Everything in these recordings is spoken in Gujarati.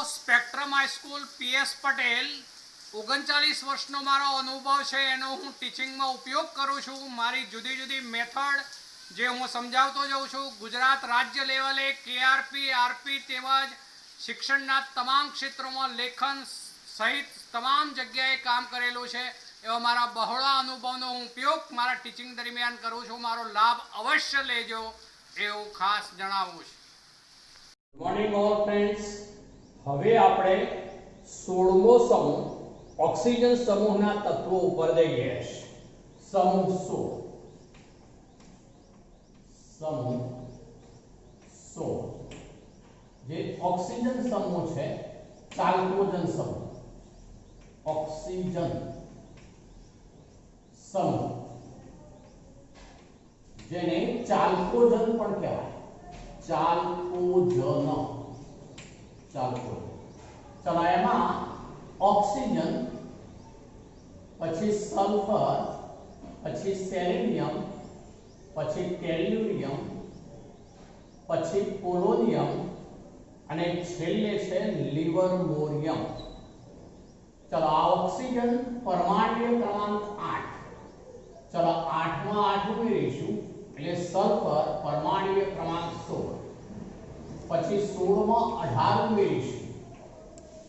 સ્પેક્ટ્રમ હાઈસ્કૂલ પીએસ પટેલ 39 વર્ષનો મારો અનુભવ છે એનો હું ટીચિંગમાં ઉપયોગ કરું છું. મારી જુદી જુદી મેથડ જે હું સમજાવતો જાઉં છું. ગુજરાત રાજ્ય લેવલે કેઆરપી આરપી તેમજ શિક્ષણના તમામ ક્ષેત્રોમાં લેખન સહિત તમામ જગ્યાએ કામ કરેલું છે. એવા મારા બહોળા અનુભવનો હું ઉપયોગ મારા ટીચિંગ દરમિયાન કરું છું. મારો લાભ અવશ્ય લેજો એવું ખાસ જણાવું છું. મોર્નિંગ ઓલ ફ્રેન્ડ્સ, હવે આપણે 16મો સમૂહ ઓક્સિજન સમૂહના તત્વો ઉપર જઈએ. સમૂહ 16 જે ઓક્સિજન સમૂહ છે, ચાલ્કોજન સમૂહ. ઓક્સિજન સમૂહ જેને ચાલ્કોજન પણ કહેવાય. ચાલ્કોજન. ચલો, એમાં ઓક્સિજન, પછી સલ્ફર, પછી સેલેનિયમ, પછી ટેલ્યુરિયમ, પછી પોલોનિયમ અને છેલ્લે છે લિવરમોરિયમ. ચલો, આ ઓક્સિજન પરમાણ્વીય ક્રમાંક 8. ચલો, 8 માં 8 ઉમેરીશું એટલે સલ્ફર પરમાણ્વીય ક્રમાંક 16. પછી 16 માં 18 ઉમેરીશું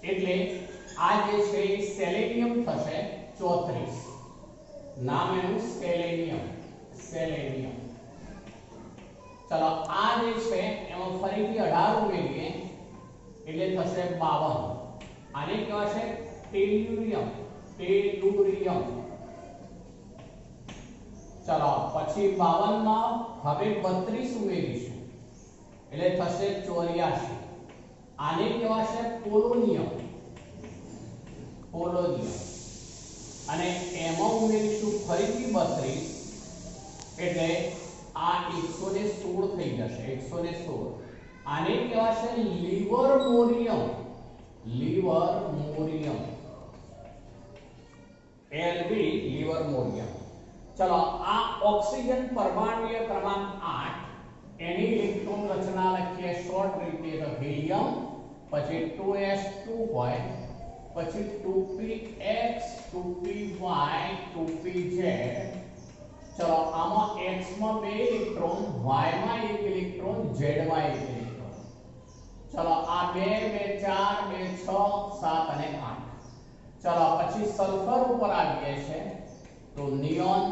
એટલે આ જે છે એ સેલેનિયમ થશે 34. નામ એનું સેલેનિયમ. ચલો, આ જે છે એમાં ફરીથી 18 ઉમેરીએ એટલે થશે 52. આને કહેવાય છે ટેલ્યુરિયમ. ચલો, પછી 52 માં હવે 32 ઉમેરીશું એટલે થશે 84. આને કહેવાશે પોલોનિયમ. અને એમાં ઉમેરીશું ફરીથી 32 એટલે આ 116 થઈ જશે. 116. આને કહેવાશે લિવરમોરિયમ. LV લિવરમોરિયમ. ચલો, આ ઓક્સિજન પરમાણ્વીય ક્રમાંક 8 એની ઇલેક્ટ્રોન રચના લખીએ શોર્ટ રીતે તો હિલિયમ, પછી 2s2 હોય, પછી 2px 2py 2pz. ચલો, આમાં x માં 2 ઇલેક્ટ્રોન, y માં 1 ઇલેક્ટ્રોન, z માં 1 ઇલેક્ટ્રોન. ચલો, આ 2 2 4 2 6 7 અને 8. ચલો, પછી સલ્ફર ઉપર આવીએ છે તો નિયોન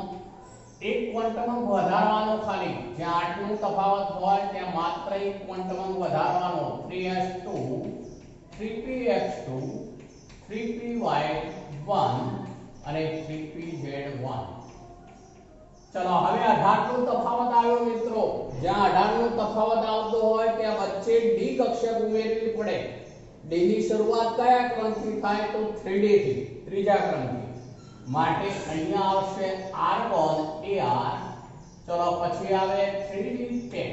એક ક્વોન્ટમ વધારવાનો, ખાલી જ્યાં 8 નો તફાવત હોય ત્યાં માત્ર એક ક્વોન્ટમ વધારવાનો. 3s2 3px2 3py1 અને 3pz1. ચલો, હવે 18 નો તફાવત આવ્યો મિત્રો. જ્યાં 18 નો તફાવત આવતો હોય ત્યાં વચ્ચે ડી કક્ષક ઉમેરવી પડે. ડી ની શરૂઆત કયા ક્રમથી થાય તો 3d થી, ત્રીજા ક્રમથી. માટે અહીંયા આવશે આર્ગોન Ar. ચલો, પછી આવે 3d10.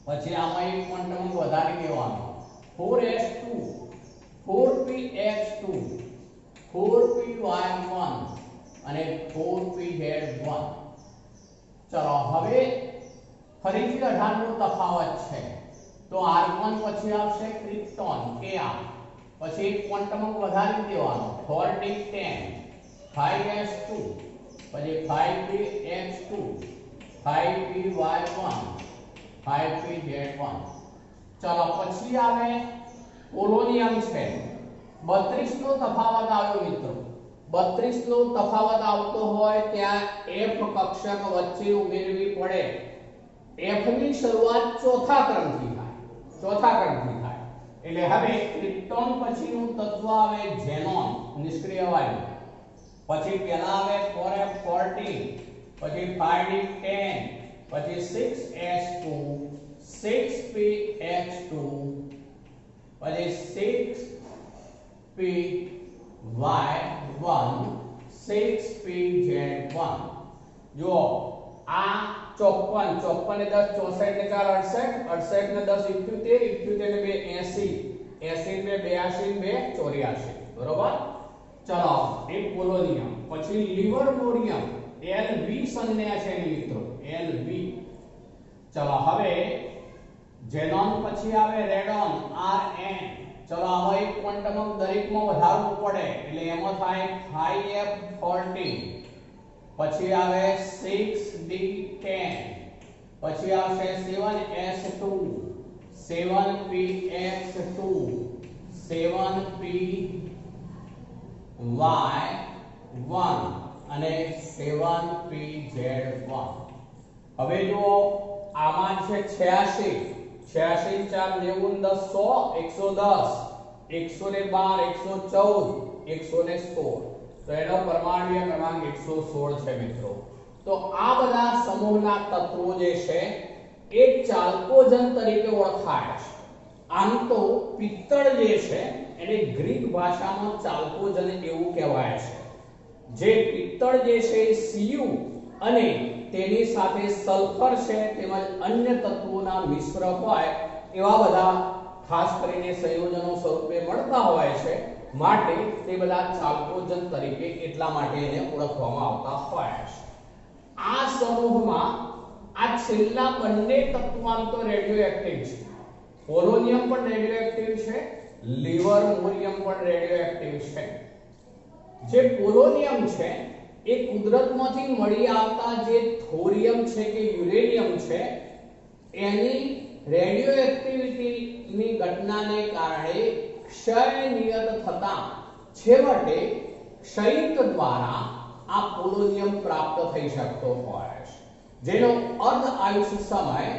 પછી આમાં એક ક્વોન્ટમ વધારી દેવાનો. 4s2 4px2 4py1 અને 4pz1. ચલો, હવે ફરીથી 18 નો તફાવત છે તો આર્ગોન પછી આવશે ક્રિપ્ટોન Ar. પછી એક ક્વોન્ટમ વધારી દેવાનો. 4d10 5s2 પછી 5px2 5py1 5pz1. ચલો, પછી આવે પોલોનિયમ છે. 32 નો તફાવત આવ્યો મિત્રો. 32 નો તફાવત આવતો હોય ત્યાં F કક્ષક વચ્ચે ઉમેરવી પડે. F ની શરૂઆત ચોથા ક્રમથી થાય. એટલે હવે ક્રિપ્ટોન પછીનું તત્વ આવે ઝેનોન, નિષ્ક્રિય વાયુ. પછી પહેલા આવે 4f14, પછી 5d10, પછી 6s2 6px2 પછી 6py1 6pz1. જો આ 54 ને 10 64 ને 4 68 68 ને 10 71 71 ને 2 80 80 ને 2 82 ને 2 84. બરોબર. ચલો, એક પોલોનિયમ. પછી લિવરમોરિયમ LV સંજ્ઞા છે મિત્રો. LV. ચલો, હવે ઝેનોન પછી આવે રેડોન Rn. ચલો, આમાં ક્વોન્ટમ દરેકમાં વધારવું પડે એટલે એમાં થાય 5f14, પછી આવે 6d10, પછી આવશે 7s2, 7px2, 7py1 અને 7pz1. હવે જો આમાં છે 86, 86 4 90 10 100 110 112 114 116, તો એનો પરમાણુય ક્રમાંક 116 છે મિત્રો. તો આ બધા સમૂહના તત્વો જે છે એક ચાલ્કોજન તરીકે ઓળખાય છે. આમ તો પિત્તળ જે છે એને ગ્રીક ભાષામાં ચાલ્કોજન એવું કહેવાય છે. જે પિત્તળ જે છે Cu અને તેની સાથે સલ્ફર છે તેમજ અન્ય તત્વોના મિશ્ર હોય એવા બધા ખાસ કરીને સંયોજનો સ્વરૂપે મળતા હોય છે, માટે તે બધા ચાલ્કોજન તરીકે એટલા માટે એને ઓળખવામાં આવતા હોય છે. આ સમૂહમાં આ છેલ્લા બંને તત્વો તો રેડિયોએક્ટિવ છે. પોલોનિયમ પણ રેડિયોએક્ટિવ છે, લિવરમોરિયમ પણ રેડિયોએક્ટિવ છે. જે પોલોનિયમ છે એ કુદરતમાંથી મળી આવતા જે થોરિયમ છે કે યુરેનિયમ છે એની રેડિયોએક્ટિવિટીની ઘટનાને કારણે ક્ષય નિયત થતા છેવટે ક્ષયિક દ્વારા આ પોલોનિયમ પ્રાપ્ત થઈ શકતો હોય છે, જેનો અર્ધ આયુષ્ય સમય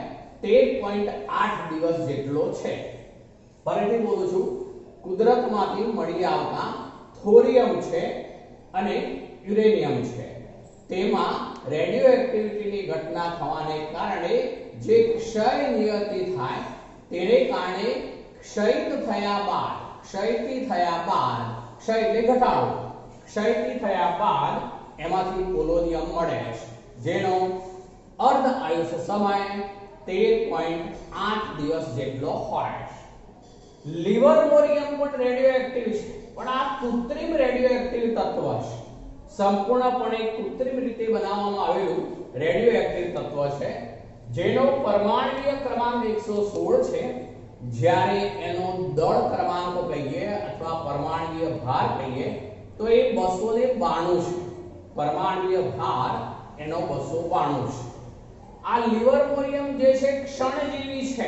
13.8 દિવસ જેટલો છે. ફરીથી બોલું છું, કુદરતમાંથી મળી આવતા થોરિયમ છે અને યુરેનિયમ છે તેમાં રેડિયોએક્ટિવિટીની ઘટના થવાને કારણે જે ક્ષય નિયતિ થાય તેને કારણે ક્ષયિત થયા બાદ, ક્ષયથી થયા બાદ, ક્ષય એટલે ઘટાડો, ક્ષયથી થયા બાદ એમાંથી પોલોનિયમ મળે છે, જેનો અર્ધ આયુષ્ય સમય 13.8 દિવસ જેટલો હોય છે. લિવરમોરિયમ પણ રેડિયોએક્ટિવ છે, પણ આ કૃત્રિમ રેડિયોએક્ટિવ તત્વ છે. સંપૂર્ણપણે કૃત્રિમ રીતે બનાવવામાં આવેલું રેડિયોએક્ટિવ તત્વ છે, જેનો પરમાણુય ક્રમાંક 116 છે. જ્યારે એનો દળ ક્રમાંક કહીએ અથવા પરમાણુય ભાર કહીએ તો એ 292 છે. પરમાણુય ભાર એનો 292 છે. આ લિવરમોરિયમ જે છે ક્ષણજીવી છે,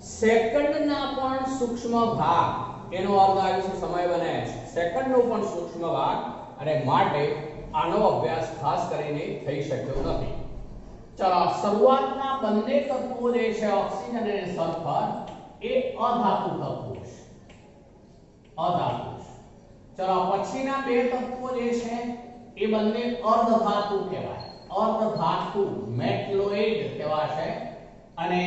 સેકન્ડના પણ સૂક્ષ્મ ભાગ એનો અર્ધ આયુષ્ય સમય બને છે, સેકન્ડનો પણ સૂક્ષ્મ ભાગ, અને માટે આનો અભ્યાસ ખાસ કરીને થઈ શક્યો નથી. ચલો, શરૂઆતના બંને તત્વો જે છે ઓક્સિજન અને સલ્ફર એ અધાતુ તત્વો છે, અધાતુ છે. ચલો, પછીના બે તત્વો જે છે એ બંને અર્ધધાતુ કહેવાય, અર્ધધાતુ મેટલોઇડ કહેવાશે, અને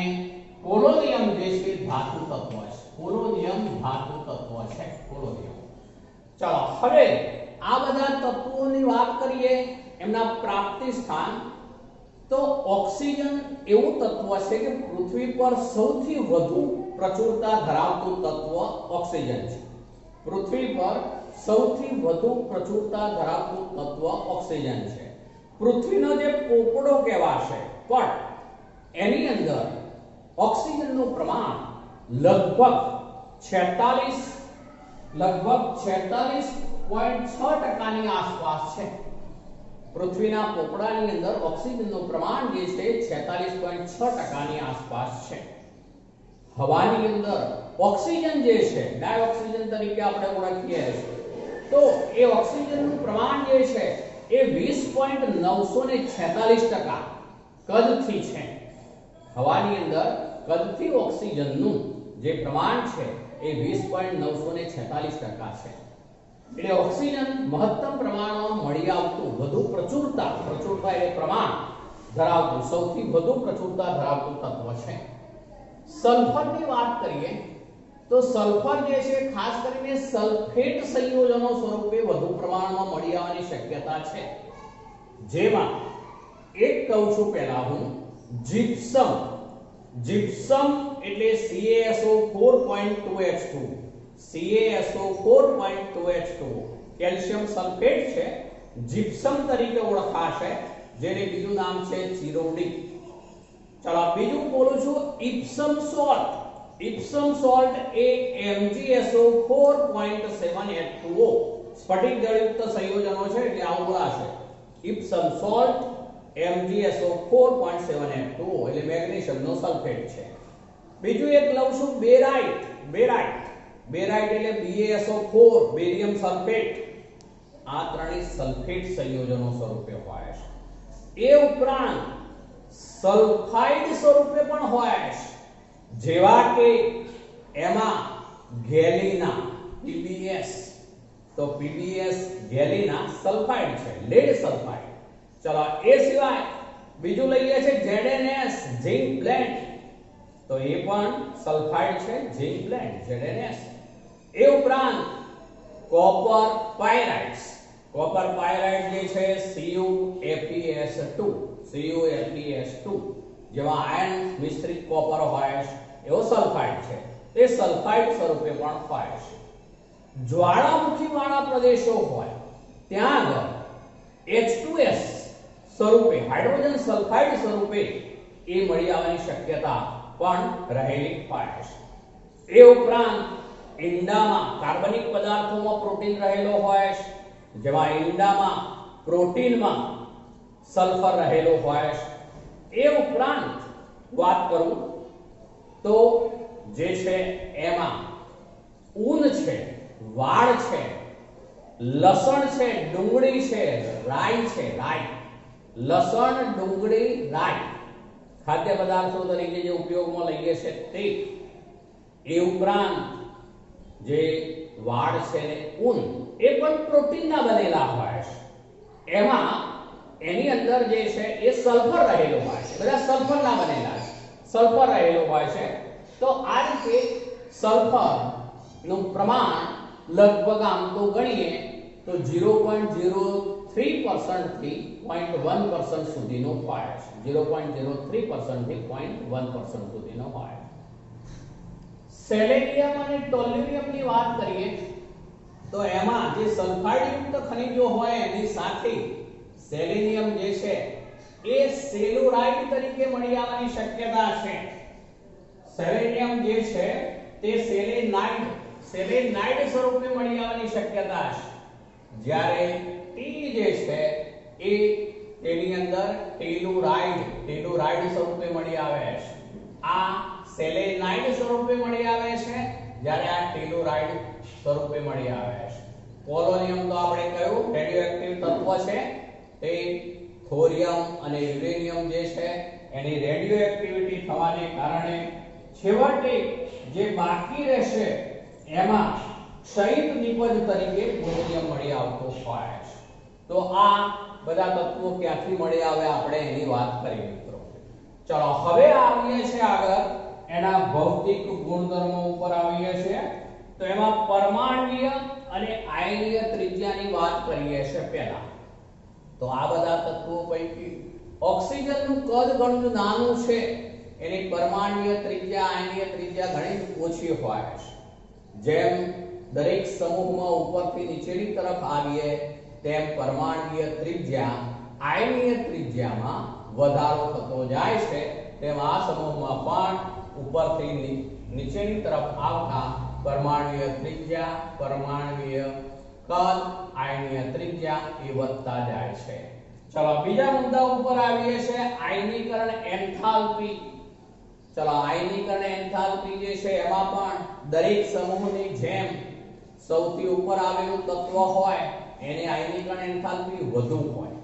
પોલોનિયમ જે છે ધાતુ તત્વ છે, પોલોનિયમ ધાતુ તત્વ છે, પોલોનિયમ. ચલો, હવે આ બધા તત્વોની વાત કરીએ, એમના પ્રાપ્તિ સ્થાન. તો ઓક્સિજન એવું તત્વ છે કે પૃથ્વી પર સૌથી વધુ પ્રચુરતા ધરાવતું તત્વ ઓક્સિજન છે. પૃથ્વી પર સૌથી વધુ પ્રચુરતા ધરાવતું તત્વ ઓક્સિજન છે. પૃથ્વીનો જે પોપડો કહેવાશે પણ એની અંદર ઓક્સિજનનું પ્રમાણ લગભગ 46.6% આસપાસ છે. પૃથ્વીના પોપડાની અંદર ઓક્સિજનનું પ્રમાણ જે છે 46.6% આસપાસ છે. હવાની અંદર ઓક્સિજન જે છે ડાયોક્સિજન તરીકે આપણે ઓળખીએ છીએ, તો એ ઓક્સિજનનું પ્રમાણ જે છે એ 20.946% કદથી છે. હવાની અંદર કદથી ઓક્સિજનનું જે પ્રમાણ છે એ 20.946% છે. એટલે ઓક્સિજન મહત્તમ પ્રમાણમાં મળી આવતું, વધુ પ્રચુરતા એટલે પ્રમાણ ધરાવતું, સૌથી વધુ પ્રચુરતા ધરાવતું તત્વ છે. સલ્ફરની વાત કરીએ તો સલ્ફર જે છે ખાસ કરીને સલ્ફેટ સંયોજનો સ્વરૂપે વધુ પ્રમાણમાં મળી આવવાની શક્યતા છે. જેમાં એક કહું છું પહેલા હું, જીપ્સમ. જીપ્સમ એટલે CaSO4.2H2, CaSO4.2H2 કેલ્શિયમ સલ્ફેટ છે, જીપ્સમ તરીકે ઓળખાશે, જેને બીજું નામ છે જીરોડી. ચલો, બીજું બોલું છું ઇપ્સમ સોલ્ટ. ઇપ્સમ સોલ્ટ એ MgSO4.7H2O સ્ફટિક જળયુક્ત સંયોજનો છે એટલે આવું હશે. ઇપ્સમ સોલ્ટ MgSO4.7H2O એટલે મેગ્નેશિયમનો સલ્ફેટ છે. બીજું એક લઉં છું બેરાઇટ. બેરાઇટ એટલે BaSO4 બેરિયમ સલ્ફેટ. આ ત્રણેય સલ્ફેટ સંયોજનો સ્વરૂપે હોય છે. એ ઉપરાંત સલ્ફાઇડ સ્વરૂપે પણ હોય છે, જેવા કે એમાં ગેલિના PbS. તો PbS ગેલિના સલ્ફાઇડ છે, લેડ સલ્ફાઇડ. ચલો એ સિવાય બીજું લઈએ છે ZnS ઝિંક બ્લેન્ડ. તો એ પણ સલ્ફાઇડ છે, ઝિંક બ્લેન્ડ ZnS. એ ઉપરાંત કોપર પાયરાઇડ્સ. કોપર પાયરાઇડ જે છે CuFeS2 જેવા આયન મિશ્રિત કોપર હોય છે એવો સલ્ફાઇડ છે. તે સલ્ફાઇડ સ્વરૂપે પણ હોય છે. જ્વાળામુખી વાળા પ્રદેશો હોય ત્યાં આગળ H2S સ્વરૂપે હાઇડ્રોજન સલ્ફાઇડ સ્વરૂપે એ મળી આવવાની શક્યતા પણ રહેલી હોય છે. એ ઉપરાંત ઈંડામાં કાર્બનિક પદાર્થોમાં પ્રોટીન રહેલો હોય છે, જેમાં ઈંડામાં પ્રોટીનમાં સલ્ફર રહેલો હોય છે. એ ઉપરાંત વાત કરું તો જે છે એમાં ઊન છે, વાળ છે, લસણ છે, ડુંગળી છે, રાઈ છે. લસણ, ડુંગળી, રાઈ ખાદ્ય પદાર્થો તરીકે જે ઉપયોગમાં લઈએ છે તે. એ ઉપરાંત જે વાળ છે ને ઊન એ પણ પ્રોટીનના બનેલા હોય છે. એમાં એની અંદર જે છે એ સલ્ફર રહેલો હોય છે. બધા સલ્ફરના બનેલા છે, સલ્ફર રહેલો હોય છે. તો આ રીતે સલ્ફર નું પ્રમાણ લગભગ આમ તો ગણીએ તો 0.03% થી 0.1% સુધીનો હોય છે. 0.03% થી 0.1% સુધીનો હોય. સેલેનિયમ અને ટોલ્યુનિયમની વાત કરીએ તો એમાં જે સલ્ફાઇડ યુક્ત ખનિજો હોય એની સાથે સેલેનિયમ જે છે એ સેલુરાઇડ તરીકે મળી આવવાની શક્યતા છે. સેલેનિયમ જે છે તે સેલેનાઇડ સ્વરૂપે મળી આવવાની શક્યતા છે. જ્યારે ટી જે છે એ તેની અંદર ટેલુરાઇડ સ્વરૂપે મળી આવે છે. આ સેલેનાઇડ સ્વરૂપે મળી આવે છે, જ્યારે આ ટેલુરાઇડ સ્વરૂપે મળી આવે છે. પોલોનિયમ તો આપણે કહ્યું રેડિયોએક્ટિવ તત્વ છે. તે થોરિયમ અને યુરેનિયમ જે છે એની રેડિયોએક્ટિવિટી થવાને કારણે છેવટે જે બાકી રહેશે એમાં ક્ષયિત નિપજ તરીકે પોલોનિયમ મળી આવતો હોય છે. તો આ બધા તત્વો ક્યાંથી મળી આવે આપણે એની વાત કરીએ મિત્રો. ચલો હવે આવીએ છીએ આગળ એના ભૌતિક ગુણધર્મો ઉપર આવીએ છીએ. તો એમાં પરમાણ્વીય અને આયનીય ત્રિજ્યાની વાત કરીએ છીએ પહેલા. તો આ બધા તત્વો પૈકી ઓક્સિજનનું કદ ઘણું નાનું છે, એની પરમાણ્વીય ત્રિજ્યા આયનીય ત્રિજ્યા ઘણી ઓછી હોય છે. જેમ દરેક સમૂહમાં ઉપરથી નીચેની તરફ આવીએ તેમ પરમાણ્વીય ત્રિજ્યા આયનીય ત્રિજ્યામાં વધારો થતો જાય છે, તેમ આ સમૂહમાં પણ ઉપરથી નીચેની તરફ આવતા પરમાણ્વીય ત્રિજ્યા, પરમાણ્વીય કદ, આયનીય ત્રિજ્યા એ વધતા જાય છે. ચલો બીજા મુદ્દા ઉપર આવીએ છીએ આયનીકરણ એન્થાલ્પી. ચલો આયનીકરણ એન્થાલ્પી જે છે એમાં પણ દરેક સમૂહની જેમ સૌથી ઉપર આવેલું તત્વ હોય એની આયનીકરણ એન્થાલ્પી વધુ હોય.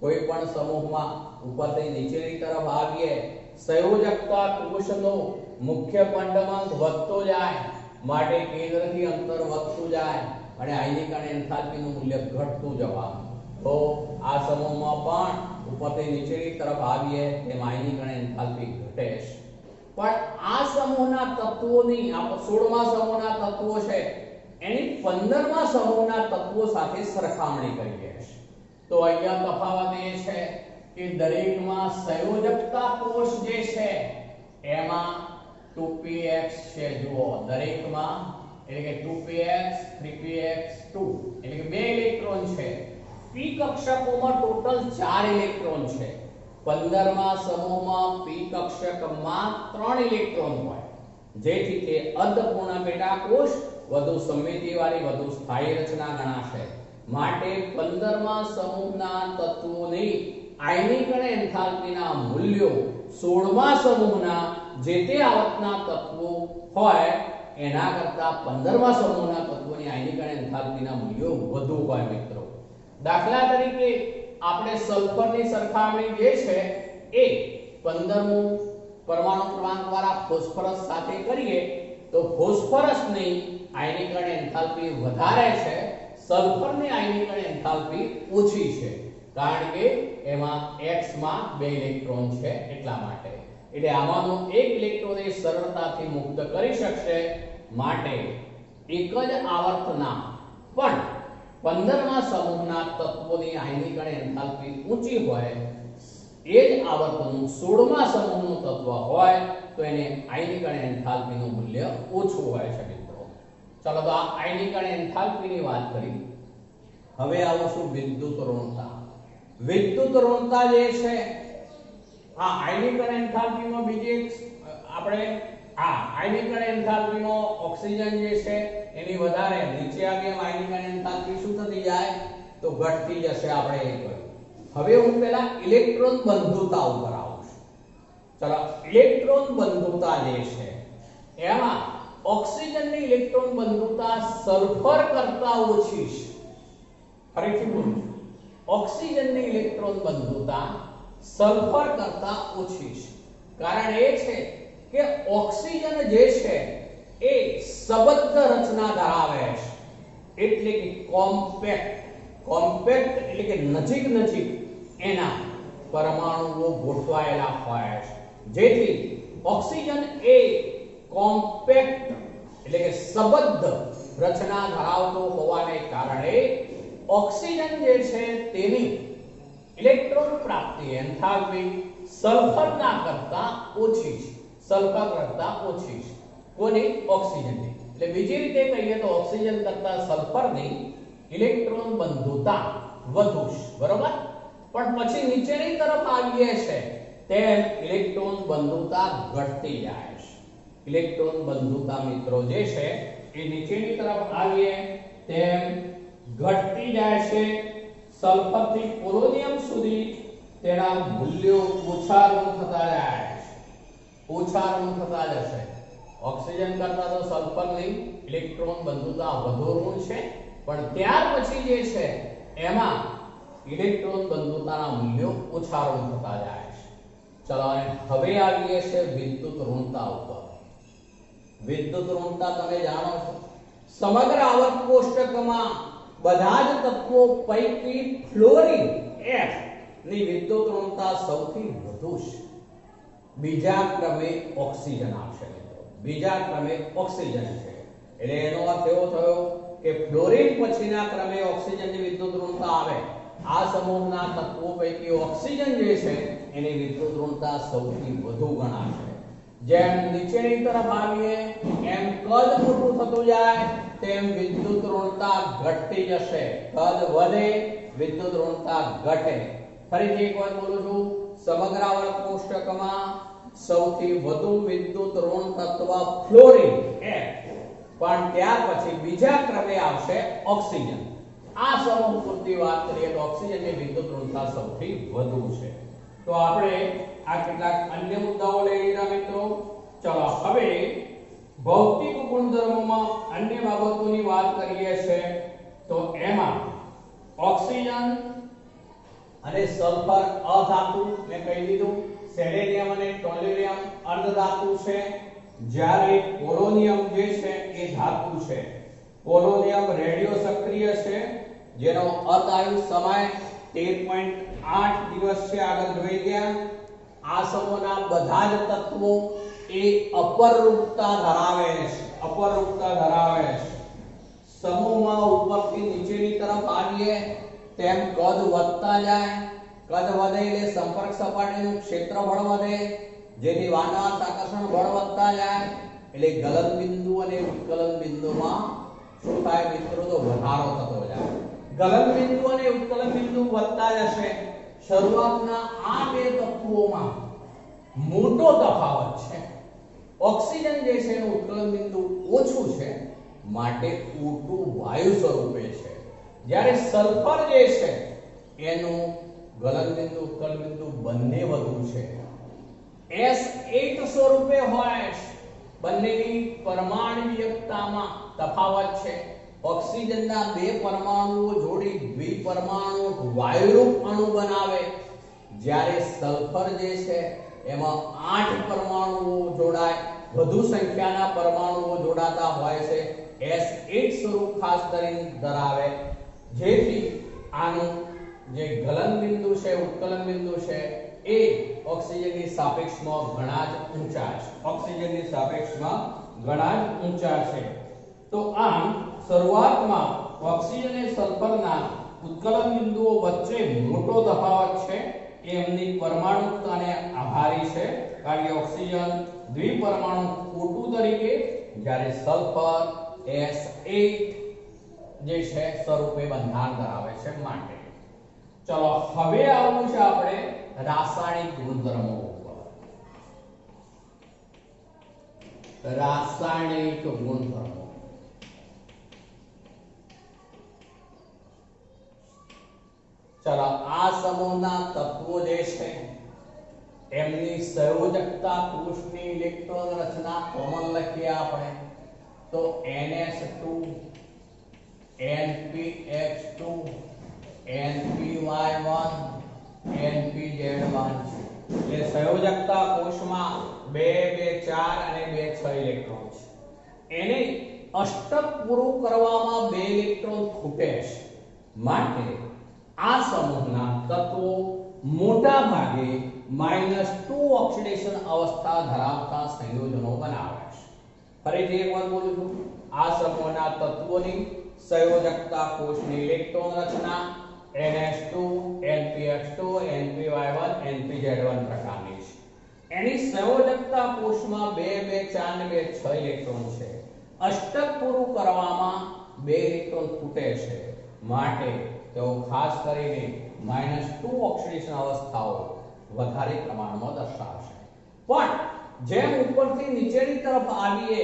કોઈ પણ સમૂહમાં ઉપરથી નીચેની તરફ આવીએ સંયોજકતા કોષનો મુખ્ય કંડમાંક વધતો જાય, માટે કેન્દ્રથી અંતર વધતું જાય અને આયનીકરણ એન્થાલ્પીનું મૂલ્ય ઘટતું જવાનું. તો આ સમૂહમાં પણ ઉપરથી નીચેની તરફ આવીએ તેમ આયનીકરણ એન્થાલ્પી ઘટે છે. પણ આ સમૂહના તત્વોની આ 16મા સમૂહના તત્વો છે એની 15મા સમૂહના તત્વો સાથે સરખામણી કરીએ છીએ તો અહીંયા તફાવત એ છે કે દરેકમાં સંયોજકતા કોષ જે છે એમાં 2px છે. જુઓ દરેકમાં એટલે કે 2px 3px 2 એટલે કે 2 ઇલેક્ટ્રોન છે. p કક્ષકોમાં ટોટલ 4 ઇલેક્ટ્રોન છે. 15મા સમૂહમાં p કક્ષકમાં 3 ઇલેક્ટ્રોન હોય, જેથી તે અર્ધપૂર્ણ પેટાકોષ વધુ સમમિતિવાળી વધુ સ્થાયી રચના ગણાશે. માટે 15મા સમૂહના તત્વોની આયનીકરણ એન્થાલ્પીના મૂલ્યો 16મા સમૂહના જે તે આવર્તના તત્વો હોય એના કરતા 15મા સમૂહના તત્વોની આયનીકરણ એન્થાલ્પીના મૂલ્યો વધુ હોય મિત્રો. દાખલા તરીકે આપણે સલ્ફરની સરખામણી જે છે એ 15મું પરમાણુ ક્રમાંક વાળા ફોસ્ફરસ સાથે કરીએ તો ફોસ્ફરસની આયનીકરણ એન્થાલ્પી વધારે છે, સલ્ફરની આયનીકરણ એન્થાલ્પી ઓછી છે, કારણ કે એમાં X માં 2 ઇલેક્ટ્રોન છે એટલા માટે. એટલે આમાંનો એક ઇલેક્ટ્રોન એ સરળતાથી મુક્ત કરી શકશે. માટે એક જ આવર્તના પણ 15મા સમૂહના તત્વોની આયનીકરણ એન્થાલ્પી ઊંચી હોય, એ જ આવર્તનું 16મા સમૂહનું તત્વ હોય તો એને આયનીકરણ એન્થાલ્પીનું મૂલ્ય ઓછું હોય છે મિત્રો. ચાલો તો આ આયનીકરણ એન્થાલ્પીની વાત કરી. હવે આવશું વિદ્યુત ઋણતા. વિદ્યુત ઋણતા જે છે આ આયનીકરણ એન્થાલ્પીમાં બીજી આપણે આયનીકરણ એન્થાલ્પીમાં ઓક્સિજન જે છે એની વધારે નીચે આવી આયનીકરણ એન્થાલ્પી શું થતી જાય તો ઘટતી જશે. આપણે એ કહ્યું. હવે હું પહેલા ઇલેક્ટ્રોન બંધુતા ઉપર આવું છું. ચલો ઇલેક્ટ્રોન બંધુતા જે છે એમાં ઓક્સિજનની ઇલેક્ટ્રોન બંધુતા સલ્ફર કરતા ઓછી છે. ફરીથી બોલું, ઓક્સિજનની ઇલેક્ટ્રોન બંધુતા સલ્ફર કરતા ઓછી છે. કારણ એ છે કે ઓક્સિજન જે છે એ સંબદ્ધ રચના ધરાવે છે, એટલે કે કોમ્પેક્ટ એટલે કે નજીક એના પરમાણુઓ ગોઠવાયેલા હોય છે, જેથી ઓક્સિજન એ કોમ્પેક્ટ એટલે કે સંબદ્ધ રચના ધરાવતો હોવાને કારણે ઓક્સિજન જે છે તેની ઇલેક્ટ્રોન પ્રાપ્તિ એન્થાલ્પી સલ્ફરના કરતા ઓછી છે. કોની? ઓક્સિજનની. એટલે બીજી રીતે કહીએ તો ઓક્સિજન કરતા સલ્ફરની ઇલેક્ટ્રોન બંધુતા વધુ છે, બરોબર? પણ પછી નીચેની તરફ આવીએ છે તેમ ઇલેક્ટ્રોન બંધુતા ઘટતી જાય છે. ઇલેક્ટ્રોન બંધુતા મિત્રો જે છે એ નીચેની તરફ આવીએ તેમ ઘટતી જાય છે. સલ્ફર થી પોલોનિયમ સુધી તેના મૂલ્યો ઓછા ઋણ થતા જાય છે, ઓછા ઋણ થતા જશે. ઓક્સિજન કરતા તો સલ્ફરની ઇલેક્ટ્રોન બંધુતા વધુ ઋણ છે, પણ ત્યાર પછી જે છે એમાં ઇલેક્ટ્રોન બંધુતાના મૂલ્યો ઓછા ઋણ થતા જાય છે. ચલો અને હવે આવીએ છે વિદ્યુત ઋણતા ઉપર. વિદ્યુત ઋણતા તમે જાણો છો, સમગ્ર આવર્ત કોષ્ટકમાં બધા જ તત્વો પૈકી ફ્લોરિન F ની વિદ્યુત ઋણતા સૌથી વધુ છે. બીજા ક્રમે ઓક્સિજન આવશે મિત્રો. બીજા ક્રમે ઓક્સિજન છે. એટલે એનો અર્થ એવો થયો કે ફ્લોરિન પછીના ક્રમે ઓક્સિજનની વિદ્યુત ઋણતા આવે. આ સમૂહના તત્વો પૈકી ઓક્સિજન જે છે એની વિદ્યુત ઋણતા સૌથી વધુ ગણાશે. જેમ નીચેની તરફ આવીએ એમ કદ મોટું થતું જાય તેમ વિદ્યુત ઋણતા ઘટતી જશે. કદ વધે, વિદ્યુત ઋણતા ઘટે. ફરીથી એકવાર બોલું છું, સમગ્ર આવર્ત કોષ્ટકમાં સૌથી વધુ વિદ્યુત ઋણ તત્વ ફ્લોરિન F, પણ ત્યાર પછી બીજા ક્રમે આવશે ઓક્સિજન. આ સમૂહ પૂરતી વાત કરીએ તો ઓક્સિજનની વિદ્યુત ઋણતા સૌથી વધુ છે. તો આપણે આ કેટલાક અન્ય મુદ્દાઓ લઈ લીધા મિત્રો. ચલો હવે ભૌતિક ગુણધર્મોમાં અન્ય બાબતોની વાત કરીએ છે તો એમાં ઓક્સિજન અને સલ્ફર અધાતુ મેં કહી દીધું, સેલેનિયમ અને ટોલ્યુરિયમ અર્ધધાતુ છે, જ્યારે પોલોનિયમ જે છે એ ધાતુ છે. પોલોનિયમ રેડિયો સક્રિય છે, જેનો અર્ધાયુ સમય 13.8 દિવસ છે. આગળ જોઈ ગયા. આ સમૂહના બધા જ તત્વો એ અપરરૂપતા ધરાવે છે. સમૂહમાં ઉપરથી નીચેની તરફ આવીએ તેમ કદ વધતા જાય. કદ વધે એટલે સંપર્ક સપાટીનું ક્ષેત્રફળ વધે, જેથી વાહનાંશ આકર્ષણ બળ વધતા જાય. એટલે ગલન બિંદુ અને ઉત્કલન બિંદુમાં શું થાય મિત્રો? તો વધારો થતો જાય. ગલન બિંદુ અને ઉત્કલન બિંદુ વધતા જશે. શરૂઆતના આ બે તત્વોમાં મોટો તફાવત છે. ઓક્સિજન જે છે એનું ઉત્કલન બિંદુ ઓછું છે માટે O2 વાયુ સ્વરૂપે છે, જ્યારે સલ્ફર જે છે એનું ગલન બિંદુ ઉત્કલન બિંદુ બંને વધુ છે, S8 સ્વરૂપે હોય છે. બંનેની પરમાણુયકતામાં તફાવત છે. ઓક્સિજનના બે પરમાણુઓ જોડી દ્વિપરમાણુ વાયુરૂપ અણુ બનાવે, જ્યારે સલ્ફર જે છે એમાં 8 પરમાણુઓ જોડાય, વધુ સંખ્યાના પરમાણુઓ જોડાતા હોય છે, S8 સ્વરૂપ ખાસ કરીને ધરાવે, જેથી આનું જે ગલન બિંદુ છે ઉત્કલન બિંદુ છે એ ઓક્સિજનની સાપેક્ષમાં ઘણા જ ઊંચા છે. ઓક્સિજનની સાપેક્ષમાં ઘણા જ ઊંચા છે. તો આમ શરૂઆતમાં ઓક્સિજન અને સલ્ફરના ઉત્કલન બિંદુઓ વચ્ચે મોટો તફાવત છે. એ એમની પરમાણુકતાને આભારી છે, કારણ કે ઓક્સિજન દ્વિપરમાણુ O2 તરીકે, જ્યારે સલ્ફર S8 જે છે સ્વરૂપે બંધારણ ધરાવે છે માટે. ચલો હવે આવવું છે આપણે રાસાયણિક ગુણધર્મો ઉપર. રાસાયણિક ગુણધર્મો. ચલો આ સમૂહના તત્વો જે છે એમની સંયોજકતા કોષની ઇલેક્ટ્રોન રચના કોમન લખીએ આપણે તો NS2 NPX2 NPY1 NPZ1 એટલે સંયોજકતા કોષમાં 2 2 4 અને 2 6 ઇલેક્ટ્રોન છે. એને અષ્ટક પૂરું કરવામાં 2 ઇલેક્ટ્રોન ખૂટે છે માટે આ સમૂહના તત્વો મોટા ભાગે -2 ઓક્સિડેશન અવસ્થા ધરાવતા સંયોજનો બનાવે છે. ફરીથી એકવાર બોલું છું, આ સમૂહના તત્વોની સંયોજકતા કોષની ઇલેક્ટ્રોન રચના NS2 NPX2 NPY1 NPZ1 પ્રકારની છે. એની સંયોજકતા કોષમાં 2 2 4 અને 2 6 ઇલેક્ટ્રોન છે. અષ્ટક પૂરું કરવામાં 2 ઇલેક્ટ્રોન ખૂટે છે માટે તેઓ ખાસ કરીને -2 ઓક્સિડેશન અવસ્થાઓ વધારે પ્રમાણમાં દર્શાવશે. પણ જેમ ઉપરથી નીચેની તરફ આવીએ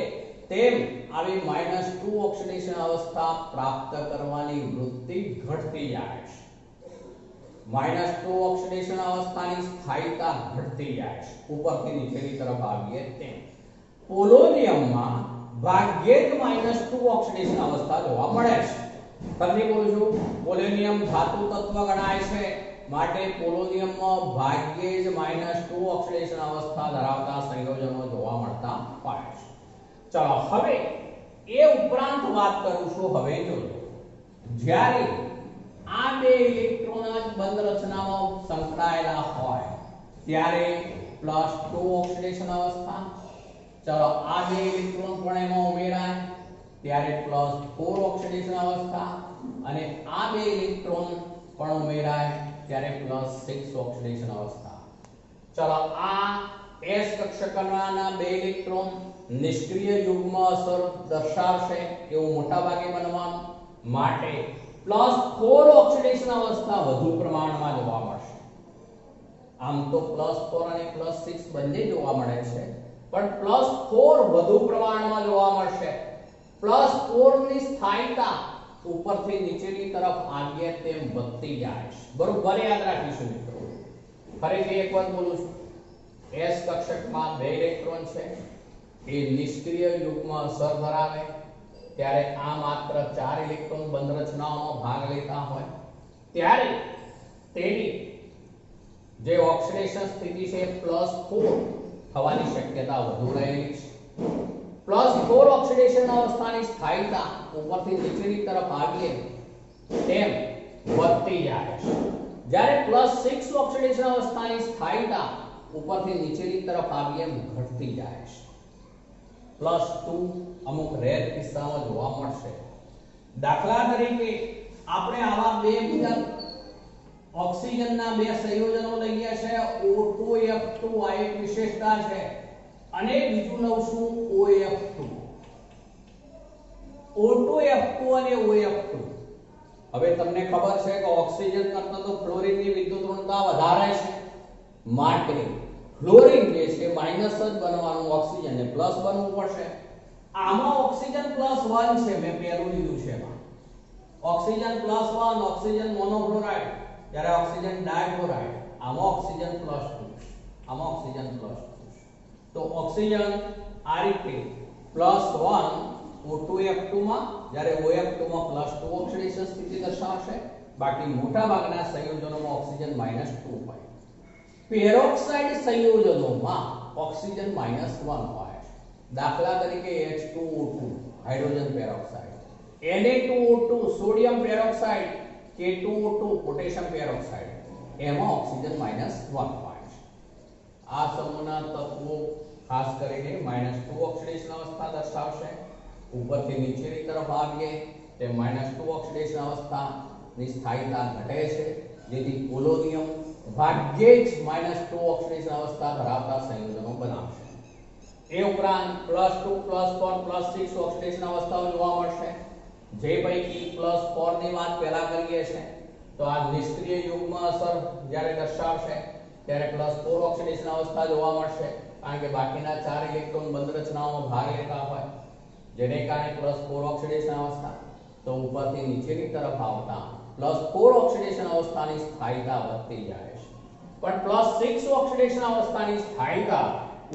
તેમ આવી -2 ઓક્સિડેશન અવસ્થા પ્રાપ્ત કરવાની વૃત્તિ ઘટતી જાય છે. -2 ઓક્સિડેશન અવસ્થાની સ્થાયીતા ઘટતી જાય છે ઉપરથી નીચેની તરફ આવીએ તેમ. પોલોનિયમમાં ભાગ્યે જ -2 ઓક્સિડેશન અવસ્થા જોવા મળે છે. ફરી બોલું છું, પોલોનિયમ ધાતુ તત્વ ગણાય છે માટે પોલોનિયમમાં ભાગ્યે જ -2 ઓક્સિડેશન અવસ્થા ધરાવતા સંયોજનો જોવા મળતા હોય છે. ચલો હવે એ ઉપરાંત વાત કરું છું. હવે જોજો, જ્યારે આ 2 ઇલેક્ટ્રોન જ બંધ રચનામાં સંકળાયેલા હોય ત્યારે +2 ઓક્સિડેશન અવસ્થા. ચલો આ 2 ઇલેક્ટ્રોન પણ એમાં ઉમેરાય ત્યારે +4 ઓક્સિડેશન અવસ્થા, અને આ 2 ઇલેક્ટ્રોન પણ ઉમેરાય ત્યારે +6 ઓક્સિડેશન અવસ્થા. ચલો આ S કક્ષકના 2 ઇલેક્ટ્રોન નિષ્ક્રિય યુગ્મ અસર દર્શાવશે એવું મોટા ભાગે બનવાનું માટે +4 ઓક્સિડેશન અવસ્થા વધુ પ્રમાણમાં જોવા મળશે. આમ તો +4 અને +6 બંને જોવા મળે છે, પણ +4 વધુ પ્રમાણમાં જોવા મળશે. +4 ની સ્થાયીતા ઉપરથી નીચેની તરફ આવીએ તેમ વધતી જાય છે. બરોબર યાદ રાખીશું મિત્રો. ફરીથી એકવાર બોલું છું, S કક્ષકમાં 2 ઇલેક્ટ્રોન છે, એ નિષ્ક્રિય યુગ્મ અસર ધરાવે ત્યારે આ માત્ર 4 ઇલેક્ટ્રોન બંધ રચનાઓમાં ભાગ લેતા હોય ત્યારે તેની જે ઓક્સિડેશન સ્થિતિ છે +4 થવાની શક્યતા વધુ રહેલી છે. +4 ઓક્સિડેશન અવસ્થાની સ્થાયીતા ઉપરથી નીચેની તરફ આવીએ તેમ વધતી જાય છે, જ્યારે +6 ઓક્સિડેશન અવસ્થાની સ્થાયીતા ઉપરથી નીચેની તરફ આવીએ ઘટતી જાય છે. +2 અમુક રેર કિસ્સામાં જોવા મળશે. દાખલા તરીકે આપણે આવા 2 બીજા ઓક્સિજનના 2 સંયોજનો લઈએ છે. O2F2 આ એક વિશેષતા છે, અને બીજું લઉં છું O2F2 અને OF2. હવે તમને ખબર છે કે ઓક્સિજન કરતાં તો ફ્લોરિનની વિદ્યુત ઋણતા વધારે છે માટે ફ્લોરિન જે છે માઈનસ જ બનવાનું, ઓક્સિજન ને પ્લસ બનવું પડશે. આમાં ઓક્સિજન +1 છે, મેં પહેલું લીધું છે એમાં. ઓક્સિજન +1, ઓક્સિજન મોનોક્લોરાઇડ, ત્યારે ઓક્સિજન ડાયક્લોરાઇડ. આમાં ઓક્સિજન +2, આમાં ઓક્સિજન +2. તો ઓક્સિજન આ રીતે +1 O2F2 માં, જ્યારે OF2 માં +2 ઓક્સિડેશન સ્થિતિ દર્શાવશે. બાકી મોટા ભાગના સંયોજનોમાં ઓક્સિજન -2 હોય. પેરોક્સાઇડ સંયોજનોમાં ઓક્સિજન -1 હોય. દાખલા તરીકે H2O2 hydrogen peroxide, Na2O2 sodium peroxide, K2O2 potassium peroxide, એમાં ઓક્સિજન -1 હોય. આ સમૂહના તત્વો ખાસ કરીને -2 ઓક્સિડેશન અવસ્થા દર્શાવશે. ઉપરથી નીચેની તરફ આવીએ તે -2 ઓક્સિડેશન અવસ્થાની સ્થાયીતા ઘટે છે, જેથી પોલોનિયમ ભાગ્યે જ -2 ઓક્સિડેશન અવસ્થા ધરાવતા સંયોજનો બનાવશે. એ ઉપરાંત +2, +4, +6 ઓક્સિડેશન અવસ્થાઓ જોવા મળશે. જે પૈકી +4 ની વાત પહેલા કરીએ છે, તો આ નિષ્ક્રિય યુગ્મ અસર જ્યારે દર્શાવશે ત્યારે +4 ઓક્સિડેશન અવસ્થા જોવા મળશે, કારણ કે બાકીના 4 ઇલેક્ટ્રોન બંધ રચનાઓમાં ભાગ લેતા હોય, જેને કારણે +4 ઓક્સિડેશન અવસ્થા. તો ઉપરથી નીચેની તરફ આવતા +4 ઓક્સિડેશન અવસ્થાની સ્થાયીતા વધતી જાય છે, પણ +6 ઓક્સિડેશન અવસ્થાની સ્થાયીતા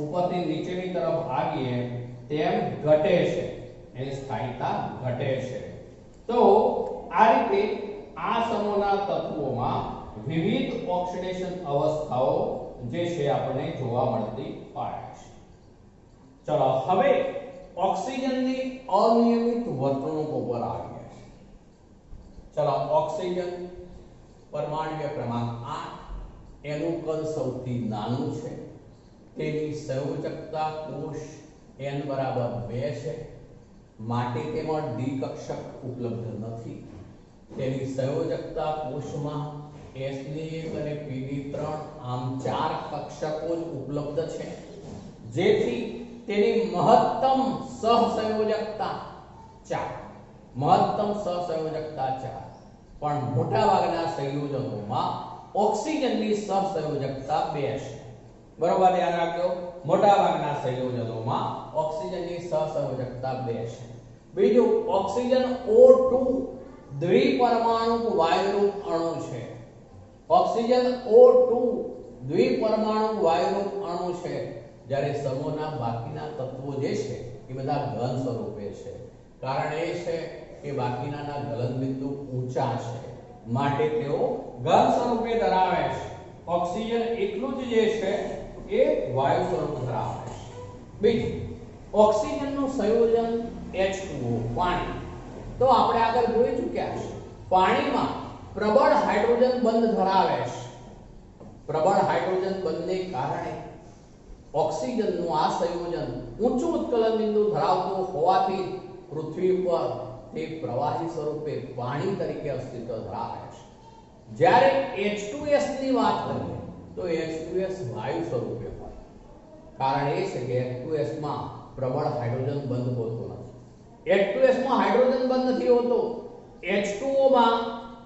ઉપરથી નીચેની તરફ આવીએ તેમ ઘટે છે, એની સ્થાયીતા ઘટે છે. તો આ રીતે આ સમૂહના તત્વોમાં વિવિધ ઓક્સિડેશન અવસ્થાઓ જે છે આપણને જોવા મળતી હોય છે. ચલો હવે ઓક્સિજનની અનિયમિત વર્તણૂક ઉપર આવીએ. ચલો ઓક્સિજન પરમાણ્વીય ક્રમાંક 8, એનું કદ સૌથી નાનું છે. તેની સંયોજકતા કોષ n બરાબર 2 છે, માટે તેમાં ડી કક્ષક ઉપલબ્ધ નથી. તેની સંયોજકતા કોષમાં Sd1 અને Pd3 આમ 4 કક્ષકો જ ઉપલબ્ધ છે, જેથી તેની મહત્તમ સહસંયોજકતા 4, મહત્તમ સહસંયોજકતા 4. પણ મોટાભાગના સંયોજનોમાં ઓક્સિજનની સહસંયોજકતા 2 છે. બરોબર, ધ્યાન રાખજો. મોટાભાગના સંયોજનોમાં ઓક્સિજનની સહસંયોજકતા 2 છે. બીજું, ઓક્સિજન O2 દ્વિપરમાણુક વાયુરૂપ અણુ છે. ઓક્સિજન O2 દ્વિપરમાણુક વાયુરૂપ અણુ છે, જ્યારે સમૂહના બાકીના તત્વો જે છે એ બધા ઘન સ્વરૂપે છે. કારણ એ છે કે બાકીનાના ગલનબિંદુ ઊંચા છે, માટે તેઓ ઘન સ્વરૂપે ધરાવે છે. ઓક્સિજન એકલું જ જે છે એ વાયુ સ્વરૂપ ધરાવે છે. બીજું, ઓક્સિજનનું સંયોજન H2O પાણી. તો આપણે આગળ જોઈ ચૂક્યા છે, પાણીમાં પ્રબળ હાઇડ્રોજન બંધ ધરાવે છે. પ્રબળ હાઇડ્રોજન બંધને કારણે ઓક્સિજનનું આ સંયોજન ઊંચું ઉત્કલન બિંદુ ધરાવતું હોવાથી પૃથ્વી પર તે પ્રવાહી સ્વરૂપે પાણી તરીકે અસ્તિત્વ ધરાવે છે. જ્યારે H2S ની વાત કરીએ તો H2S વાયુ સ્વરૂપે હોય. કારણ એ છે કે H2S માં પ્રબળ હાઇડ્રોજન બંધ હોતો નથી. H2S માં હાઇડ્રોજન બંધ નથી હોતો. H2O માં